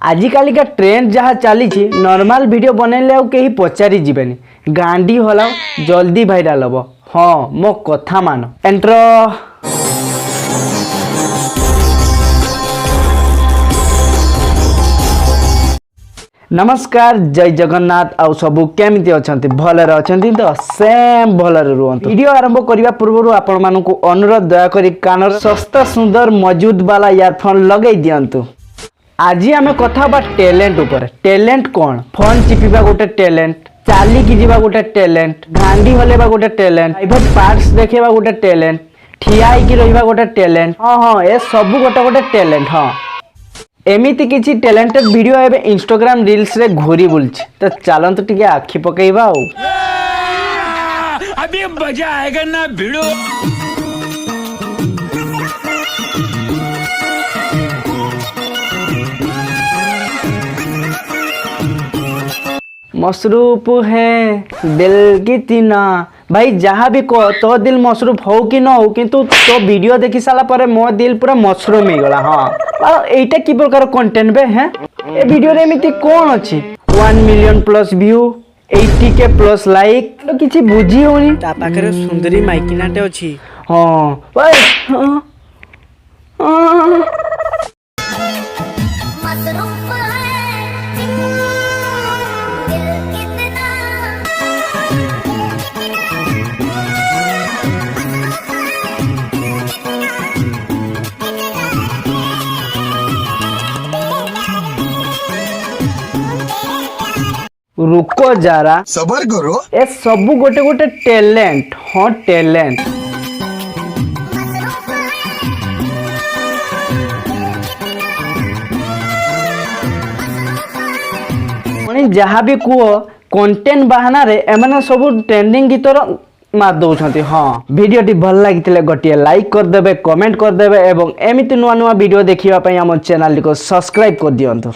आजिकाली का ट्रेंड जहाँ चली नॉर्मल वीडियो बनैले कहीं पचारि जीवेनी गांडी होला जल्दी भाइराल हम। हाँ मो कथा मान एंट्रो। नमस्कार जय जगन्नाथ आउ सबू केमिति अछंती भलरे अछंती तो सेम भलरे रुहंतु। वीडियो आरंभ करिवा पूर्व आपण मानकु अनुरोध दया करी कानर सस्ता सुंदर मजबूत वाला इयरफोन लगै दियंतु। आज आम कथा बा टैलेंट ऊपर। टैलेंट कौन? फोन चिपिबा गोटे टैलेंट, चाली की जीवा गोटे टैलेंट, घांडी हलेबा गोटे टैलेंट, प्राइवेट पार्ट्स देखेबा गोटे टैलेंट, ठिया होइकी रहिबा गोटे टैलेंट। हाँ हाँ ए सब गोटे गोटे टैलेंट। हाँ एमिति किछि टैलेंटेड वीडियो एबे इंस्टाग्राम रील्स रे घूरी बुलछि। तो चलंतु टिके आखि पकेइबा। अभी मजा आएगा ना भिड़ो। मसरूफ है दिल की तीना भाई जहाँ भी कह तो दिल मसरूफ हो कि न हो किंतु तो वीडियो देखि साला पर मो दिल पूरा मसरूम हो गला। हाँ एटा की प्रकार कंटेंट बे हैं ए वीडियो रे एमिति कोन अछि 1 million plus view 80K plus like तो किछि बुझी होनी। ता पाखरे सुंदरी माइकिनाटे अछि। हां भाई रुको जरा सबर करो ए सब गोटे गोटे टैलेंट। हाँ टैलेंट जहाँ भी कह कंटेंट बहाना रे एमाने सब ट्रेंडिंग गीतर मार दौरान। हाँ वीडियोटी भल लगी गोटे लाइक करदे, कमेंट करदे एवं एमिति नुआ नुआ वीडियो देखिया आम चैनल को सब्सक्राइब कर दियंतु।